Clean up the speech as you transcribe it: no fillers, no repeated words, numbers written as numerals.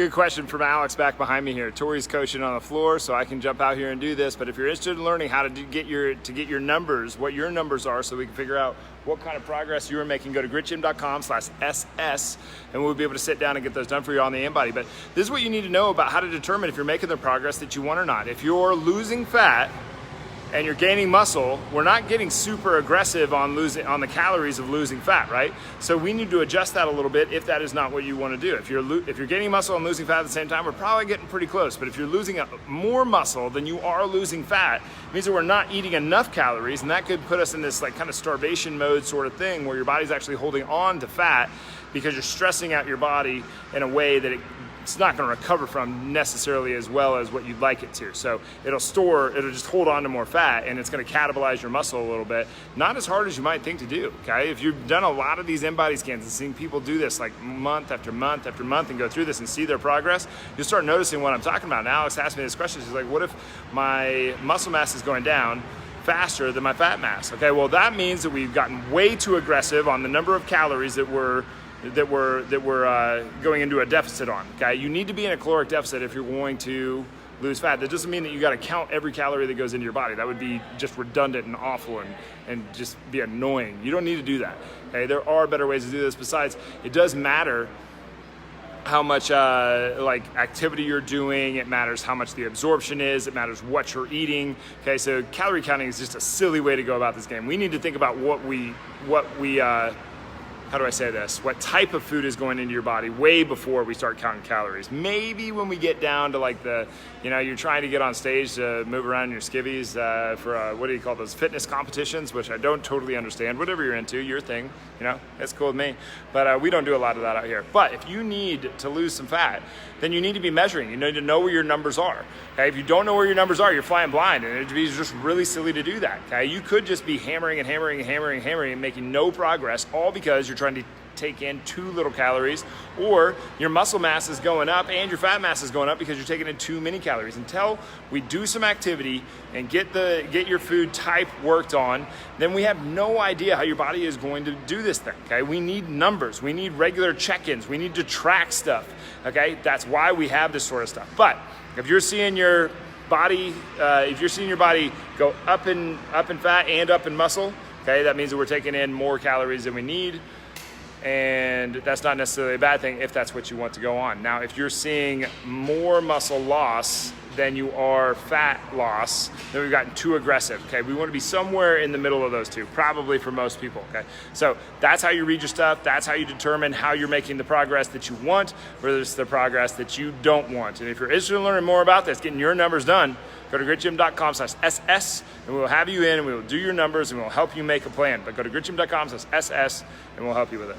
Good question from Alex back behind me here. Tori's coaching on the floor, so I can jump out here and do this. But if you're interested in learning how to get your numbers, what your numbers are, so we can figure out what kind of progress you are making, go to gritgym.com/SS, and we'll be able to sit down and get those done for you on the InBody. But this is what you need to know about how to determine if you're making the progress that you want or not. If you're losing fat and you're gaining muscle, we're not getting super aggressive on the calories of losing fat, right? So we need to adjust that a little bit if that is not what you want to do. If you're gaining muscle and losing fat at the same time, we're probably getting pretty close. But if you're losing more muscle than you are losing fat, it means that we're not eating enough calories, and that could put us in this like kind of starvation mode sort of thing where your body's actually holding on to fat because you're stressing out your body in a way that it's not going to recover from necessarily as well as what you'd like it to. So it'll just hold on to more fat, and it's going to catabolize your muscle a little bit. Not as hard as you might think to do, okay? If you've done a lot of these InBody scans and seen people do this like month after month after month and go through this and see their progress, you'll start noticing what I'm talking about. And Alex asked me this question. She's like, what if my muscle mass is going down faster than my fat mass? Okay, well, that means that we've gotten way too aggressive on the number of calories that we're going into a deficit on, okay? You need to be in a caloric deficit if you're going to lose fat. That doesn't mean that you got to count every calorie that goes into your body. That would be just redundant and awful and just be annoying. You don't need to do that, okay? There are better ways to do this. Besides, it does matter how much activity you're doing. It matters how much the absorption is. It matters what you're eating. Okay, so calorie counting is just a silly way to go about this game. We need to think about what what type of food is going into your body way before we start counting calories. Maybe when we get down to you're trying to get on stage to move around in your skivvies for what do you call those, fitness competitions, which I don't totally understand. Whatever you're into, your thing, it's cool with me. But we don't do a lot of that out here. But if you need to lose some fat, then you need to be measuring. You need to know where your numbers are. Okay? If you don't know where your numbers are, you're flying blind, and it'd be just really silly to do that. Okay? You could just be hammering and making no progress, all because you're trying to take in too little calories, or your muscle mass is going up and your fat mass is going up because you're taking in too many calories. Until we do some activity and get your food type worked on, then we have no idea how your body is going to do this thing. Okay, we need numbers, we need regular check-ins, we need to track stuff. Okay, that's why we have this sort of stuff. But if you're seeing your body, go up in fat and up in muscle, okay, that means that we're taking in more calories than we need. And that's not necessarily a bad thing if that's what you want to go on. Now, if you're seeing more muscle loss than you are fat loss, then we've gotten too aggressive, okay? We want to be somewhere in the middle of those two, probably for most people, okay? So that's how you read your stuff. That's how you determine how you're making the progress that you want versus the progress that you don't want. And if you're interested in learning more about this, getting your numbers done, go to gritgym.com/SS, and we'll have you in, and we will do your numbers, and we'll help you make a plan. But go to gritgym.com/SS, and we'll help you with it.